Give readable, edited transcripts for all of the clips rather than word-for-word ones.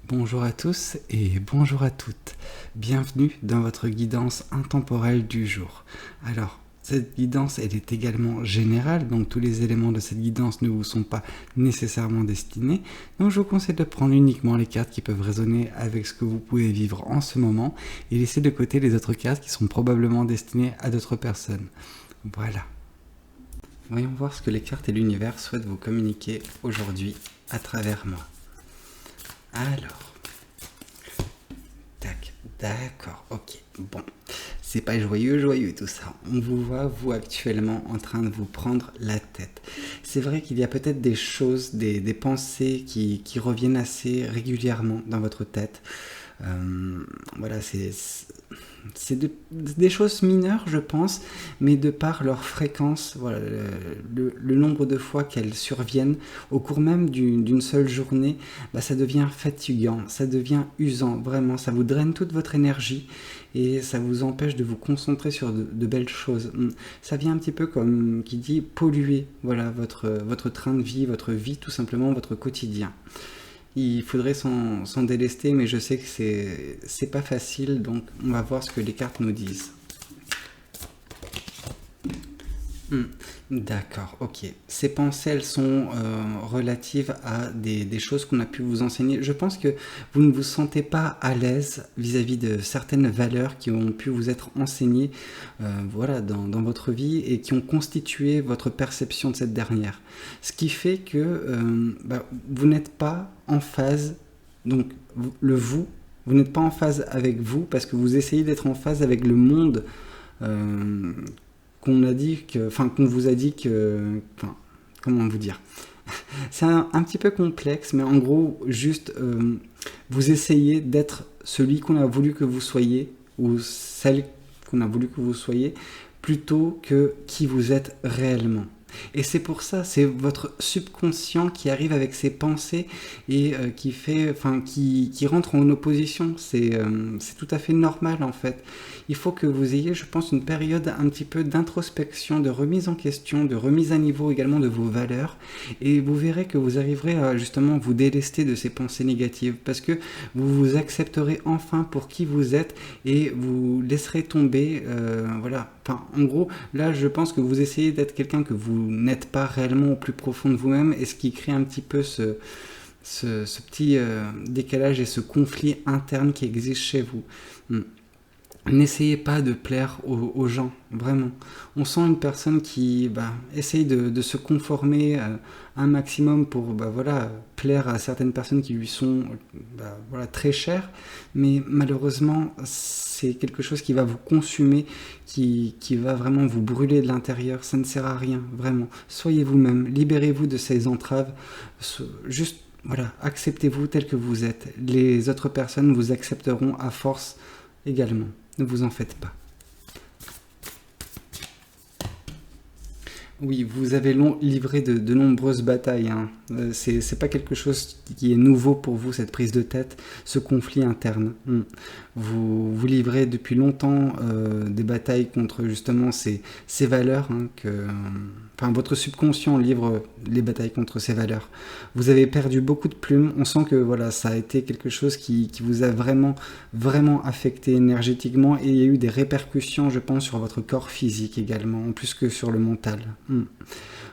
Bonjour à tous et bonjour à toutes. Bienvenue dans votre guidance intemporelle du jour. Alors, cette guidance, elle est également générale, donc tous les éléments de cette guidance ne vous sont pas nécessairement destinés. Donc je vous conseille de prendre uniquement les cartes qui peuvent résonner avec ce que vous pouvez vivre en ce moment et laisser de côté les autres cartes qui sont probablement destinées à d'autres personnes. Voilà. Voyons voir ce que les cartes et l'univers souhaitent vous communiquer aujourd'hui à travers moi. Alors, tac, d'accord, ok, bon, c'est pas joyeux tout ça, on vous voit, vous, actuellement, en train de vous prendre la tête. C'est vrai qu'il y a peut-être des choses, des pensées qui reviennent assez régulièrement dans votre tête. Voilà, c'est des choses mineures, je pense, mais de par leur fréquence, voilà, le nombre de fois qu'elles surviennent au cours même d'une seule journée, bah, ça devient fatigant, ça devient usant, vraiment, ça vous draine toute votre énergie et ça vous empêche de vous concentrer sur de belles choses. Ça vient un petit peu comme qui dit polluer, voilà, votre train de vie, votre vie, tout simplement, votre quotidien. Il faudrait s'en délester, mais je sais que c'est pas facile, donc on va voir ce que les cartes nous disent. D'accord, ok. Ces pensées, elles sont relatives à des choses qu'on a pu vous enseigner. Je pense que vous ne vous sentez pas à l'aise vis-à-vis de certaines valeurs qui ont pu vous être enseignées voilà, dans votre vie et qui ont constitué votre perception de cette dernière. Ce qui fait que vous n'êtes pas en phase, donc vous n'êtes pas en phase avec vous parce que vous essayez d'être en phase avec le monde qu'on vous a dit que, comment vous dire, c'est un petit peu complexe, mais en gros, juste, vous essayez d'être celui qu'on a voulu que vous soyez, ou celle qu'on a voulu que vous soyez, plutôt que qui vous êtes réellement. Et c'est pour ça, c'est votre subconscient qui arrive avec ses pensées et qui rentre en opposition. C'est tout à fait normal en fait. Il faut que vous ayez, je pense, une période un petit peu d'introspection, de remise en question, de remise à niveau également de vos valeurs. Et vous verrez que vous arriverez à justement vous délester de ces pensées négatives parce que vous vous accepterez enfin pour qui vous êtes et vous laisserez tomber, voilà. Enfin, en gros, là, je pense que vous essayez d'être quelqu'un que vous n'êtes pas réellement au plus profond de vous-même et ce qui crée un petit peu ce petit décalage et ce conflit interne qui existe chez vous. N'essayez pas de plaire aux gens, vraiment. On sent une personne qui essaye de se conformer un maximum pour plaire à certaines personnes qui lui sont très chères, mais malheureusement, c'est quelque chose qui va vous consumer, qui va vraiment vous brûler de l'intérieur. Ça ne sert à rien, vraiment. Soyez vous-même, libérez-vous de ces entraves, juste acceptez-vous tel que vous êtes. Les autres personnes vous accepteront à force également. Ne vous en faites pas. Oui, vous avez livré de nombreuses batailles. Hein. C'est pas quelque chose qui est nouveau pour vous, cette prise de tête, ce conflit interne. Vous livrez depuis longtemps des batailles contre justement ces valeurs. Votre subconscient livre les batailles contre ces valeurs. Vous avez perdu beaucoup de plumes. On sent que ça a été quelque chose qui vous a vraiment, vraiment affecté énergétiquement et il y a eu des répercussions, je pense, sur votre corps physique également, en plus que sur le mental.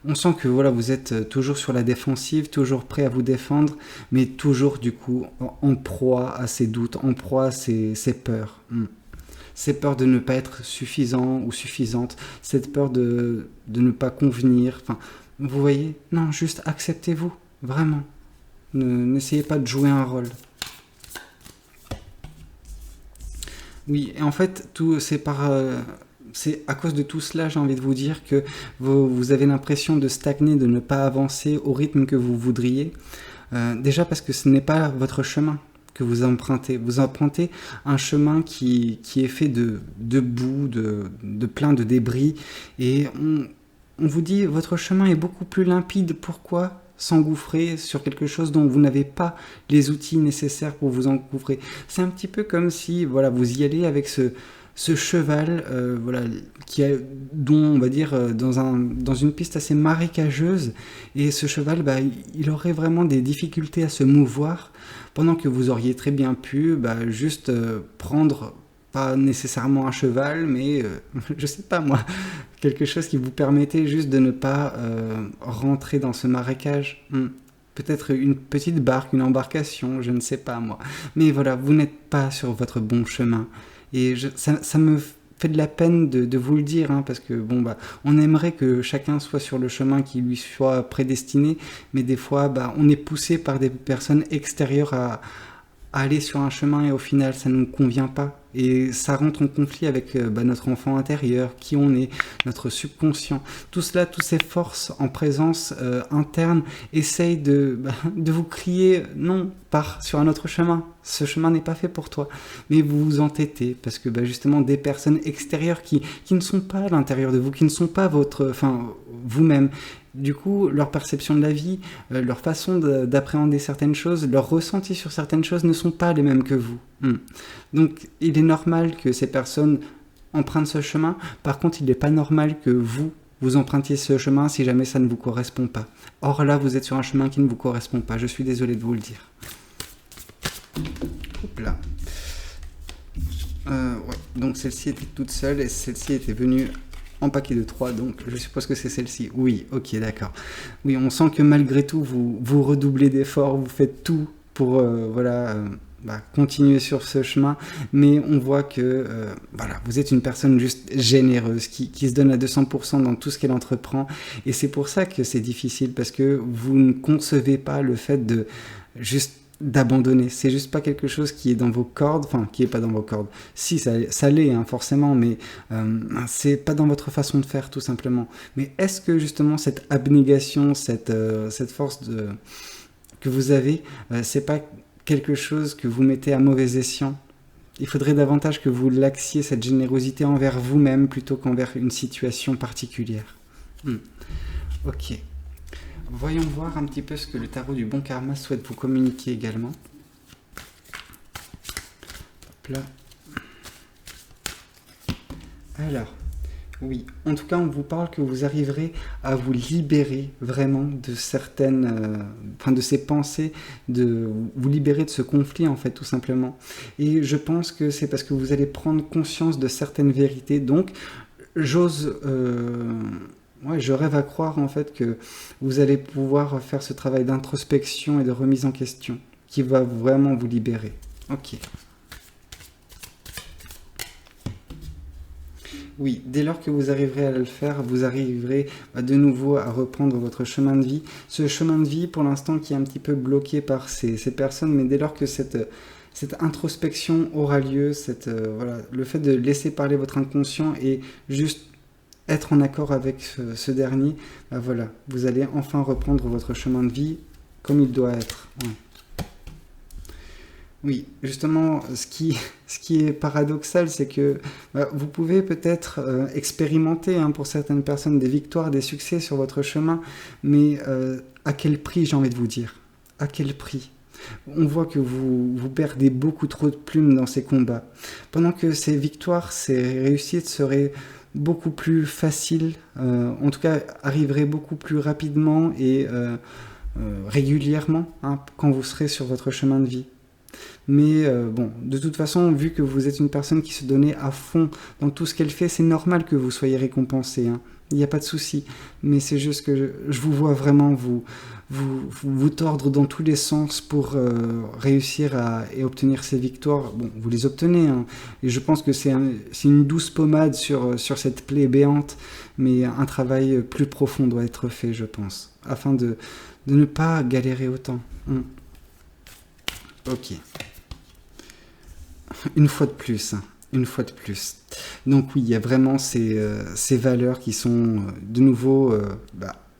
On sent que vous êtes toujours sur la défensive, toujours prêt à vous défendre, mais toujours du coup en proie à ces doutes, en proie à ces peurs. Ces peurs de ne pas être suffisant ou suffisante, cette peur de ne pas convenir. Enfin, vous voyez, non, juste acceptez-vous, vraiment. N'essayez pas de jouer un rôle. Oui, et en fait, c'est à cause de tout cela, j'ai envie de vous dire que vous avez l'impression de stagner, de ne pas avancer au rythme que vous voudriez. Déjà parce que ce n'est pas votre chemin que vous empruntez. Vous empruntez un chemin qui est fait de boue, de plein de débris. Et on vous dit, votre chemin est beaucoup plus limpide. Pourquoi s'engouffrer sur quelque chose dont vous n'avez pas les outils nécessaires pour vous engouffrer? C'est un petit peu comme si vous y allez avec ce cheval, voilà, dont on va dire dans une piste assez marécageuse, et ce cheval, il aurait vraiment des difficultés à se mouvoir, pendant que vous auriez très bien pu juste prendre, pas nécessairement un cheval, mais je sais pas moi, quelque chose qui vous permettait juste de ne pas rentrer dans ce marécage. Peut-être une petite barque, une embarcation, je ne sais pas moi. Mais voilà, vous n'êtes pas sur votre bon chemin. Et ça me fait de la peine de vous le dire, hein, parce que on aimerait que chacun soit sur le chemin qui lui soit prédestiné, mais des fois, on est poussé par des personnes extérieures à aller sur un chemin et au final ça ne nous convient pas et ça rentre en conflit avec notre enfant intérieur, qui on est, notre subconscient. Tout cela, toutes ces forces en présence interne essayent de vous crier non, pars sur un autre chemin, ce chemin n'est pas fait pour toi, mais vous vous entêtez parce que justement des personnes extérieures qui ne sont pas à l'intérieur de vous, qui ne sont pas vous-même. Du coup, leur perception de la vie, leur façon d'appréhender certaines choses, leur ressenti sur certaines choses ne sont pas les mêmes que vous. Donc, il est normal que ces personnes empruntent ce chemin. Par contre, il n'est pas normal que vous empruntiez ce chemin si jamais ça ne vous correspond pas. Or là, vous êtes sur un chemin qui ne vous correspond pas. Je suis désolé de vous le dire. Hop là. Ouais. Donc, celle-ci était toute seule et celle-ci était venue en paquet de 3, donc je suppose que c'est celle-ci. Oui, ok, d'accord. Oui, on sent que malgré tout, vous redoublez d'efforts, vous faites tout pour continuer sur ce chemin, mais on voit que vous êtes une personne juste généreuse, qui se donne à 200% dans tout ce qu'elle entreprend, et c'est pour ça que c'est difficile, parce que vous ne concevez pas le fait de juste d'abandonner. C'est juste pas quelque chose qui est dans vos cordes, enfin qui est pas dans vos cordes. Si, ça l'est hein, forcément, mais c'est pas dans votre façon de faire tout simplement. Mais est-ce que justement cette abnégation, cette force que vous avez, c'est pas quelque chose que vous mettez à mauvais escient? Il faudrait davantage que vous l'axiez, cette générosité envers vous-même plutôt qu'envers une situation particulière. Ok. Voyons voir un petit peu ce que le tarot du bon karma souhaite vous communiquer également. Hop là. Alors, oui, en tout cas, on vous parle que vous arriverez à vous libérer vraiment de certaines, de ces pensées, de vous libérer de ce conflit en fait, tout simplement. Et je pense que c'est parce que vous allez prendre conscience de certaines vérités. Donc, je rêve à croire en fait que vous allez pouvoir faire ce travail d'introspection et de remise en question qui va vraiment vous libérer. Ok. Oui, dès lors que vous arriverez à le faire, vous arriverez de nouveau à reprendre votre chemin de vie. Ce chemin de vie, pour l'instant, qui est un petit peu bloqué par ces personnes, mais dès lors que cette introspection aura lieu, le fait de laisser parler votre inconscient et juste être en accord avec ce dernier, vous allez enfin reprendre votre chemin de vie comme il doit être. Ouais. Oui, justement, ce qui est paradoxal, c'est que vous pouvez peut-être expérimenter pour certaines personnes des victoires, des succès sur votre chemin, mais à quel prix, j'ai envie de vous dire? À quel prix? On voit que vous perdez beaucoup trop de plumes dans ces combats, pendant que ces victoires, ces réussites seraient beaucoup plus facile, en tout cas arriverait beaucoup plus rapidement et régulièrement quand vous serez sur votre chemin de vie. Mais de toute façon, vu que vous êtes une personne qui se donnait à fond dans tout ce qu'elle fait, c'est normal que vous soyez récompensé. Il n'y a pas de souci. Mais c'est juste que je vous vois vraiment vous tordre dans tous les sens pour réussir et obtenir ces victoires. Bon, vous les obtenez, et je pense que c'est une douce pommade sur cette plaie béante, mais un travail plus profond doit être fait, je pense, afin de ne pas galérer autant. Ok. Une fois de plus. Donc oui, il y a vraiment ces valeurs qui sont de nouveau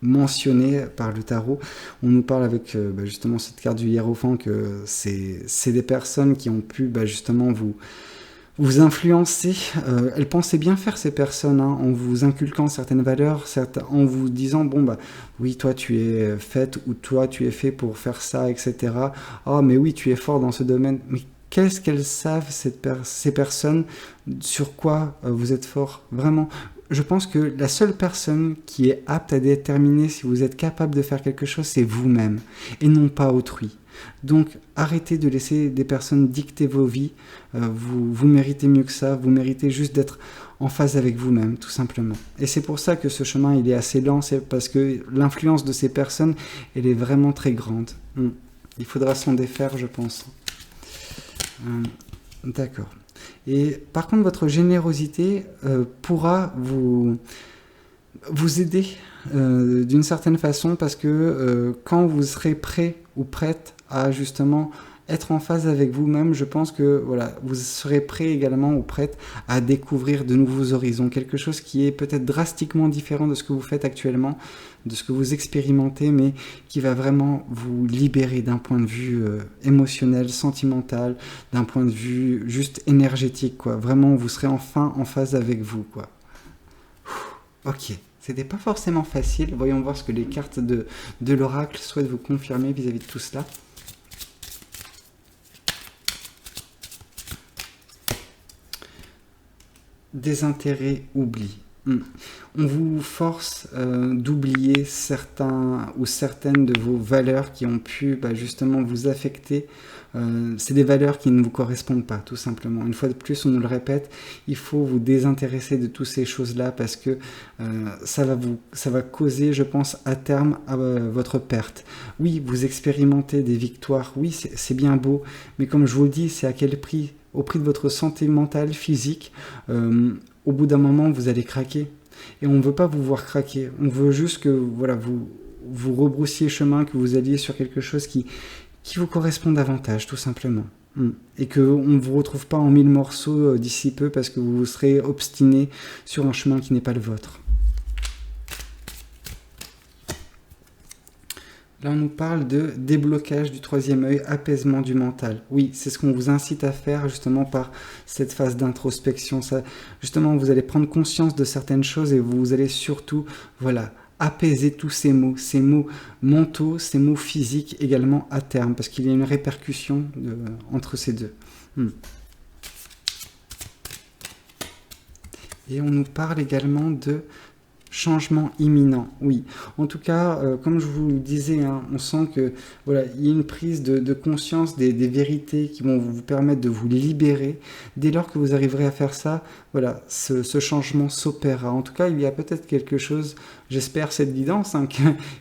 mentionnées par le tarot. On nous parle avec justement cette carte du hiérophant que c'est des personnes qui ont pu justement vous influencer. Elles pensaient bien faire, ces personnes, en vous inculquant certaines valeurs, en vous disant oui, toi tu es faite ou toi tu es fait pour faire ça, etc. Ah mais oui, tu es fort dans ce domaine. Mais Qu'est-ce qu'elles savent, ces personnes, sur quoi vous êtes fort? Vraiment, je pense que la seule personne qui est apte à déterminer si vous êtes capable de faire quelque chose, c'est vous-même, et non pas autrui. Donc, arrêtez de laisser des personnes dicter vos vies. Vous méritez mieux que ça. Vous méritez juste d'être en phase avec vous-même, tout simplement. Et c'est pour ça que ce chemin, il est assez lent. C'est parce que l'influence de ces personnes, elle est vraiment très grande. Il faudra s'en défaire, je pense. D'accord. Et par contre, votre générosité pourra vous aider d'une certaine façon, parce que quand vous serez prêt ou prête à justement être en phase avec vous-même, je pense que voilà, vous serez prêt également ou prête à découvrir de nouveaux horizons, quelque chose qui est peut-être drastiquement différent de ce que vous faites actuellement, de ce que vous expérimentez, mais qui va vraiment vous libérer d'un point de vue émotionnel, sentimental, d'un point de vue juste énergétique, quoi. Vraiment, vous serez enfin en phase avec vous, quoi. Ok. C'était pas forcément facile. Voyons voir ce que les cartes de l'oracle souhaitent vous confirmer vis-à-vis de tout cela. Désintérêt, oubli. On vous force d'oublier certains ou certaines de vos valeurs qui ont pu justement vous affecter. C'est des valeurs qui ne vous correspondent pas, tout simplement. Une fois de plus, on nous le répète, il faut vous désintéresser de toutes ces choses-là parce que ça va causer, je pense, à terme votre perte. Oui, vous expérimentez des victoires, oui, c'est bien beau, mais comme je vous le dis, c'est à quel prix? Au prix de votre santé mentale, physique. Au bout d'un moment, vous allez craquer. Et on ne veut pas vous voir craquer. On veut juste que voilà, vous rebroussiez chemin, que vous alliez sur quelque chose qui vous correspond davantage, tout simplement. Et qu'on ne vous retrouve pas en 1000 morceaux d'ici peu parce que vous serez obstiné sur un chemin qui n'est pas le vôtre. Là, on nous parle de déblocage du troisième œil, apaisement du mental. Oui, c'est ce qu'on vous incite à faire justement par cette phase d'introspection. Justement, vous allez prendre conscience de certaines choses et vous allez surtout, voilà, apaiser tous ces mots mentaux, ces mots physiques également à terme, parce qu'il y a une répercussion entre ces deux. Et on nous parle également de changement imminent, oui. En tout cas, comme je vous le disais, on sent que voilà, il y a une prise de conscience des vérités qui vont vous permettre de vous libérer. Dès lors que vous arriverez à faire ça, voilà, ce changement s'opérera. En tout cas, il y a peut-être quelque chose, j'espère cette guidance,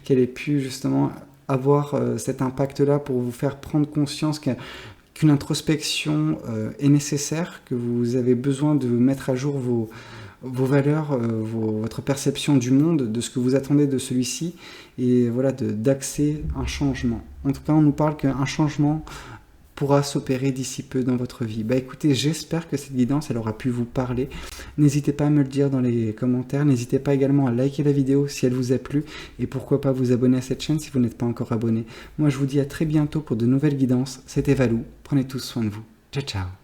qu'elle ait pu justement avoir cet impact-là pour vous faire prendre conscience qu'une introspection est nécessaire, que vous avez besoin de mettre à jour vos valeurs, votre perception du monde, de ce que vous attendez de celui-ci, et voilà, d'axer un changement. En tout cas, on nous parle qu'un changement pourra s'opérer d'ici peu dans votre vie. Écoutez, j'espère que cette guidance, elle aura pu vous parler. N'hésitez pas à me le dire dans les commentaires. N'hésitez pas également à liker la vidéo si elle vous a plu. Et pourquoi pas vous abonner à cette chaîne si vous n'êtes pas encore abonné. Moi, je vous dis à très bientôt pour de nouvelles guidances. C'était Valou. Prenez tous soin de vous. Ciao, ciao.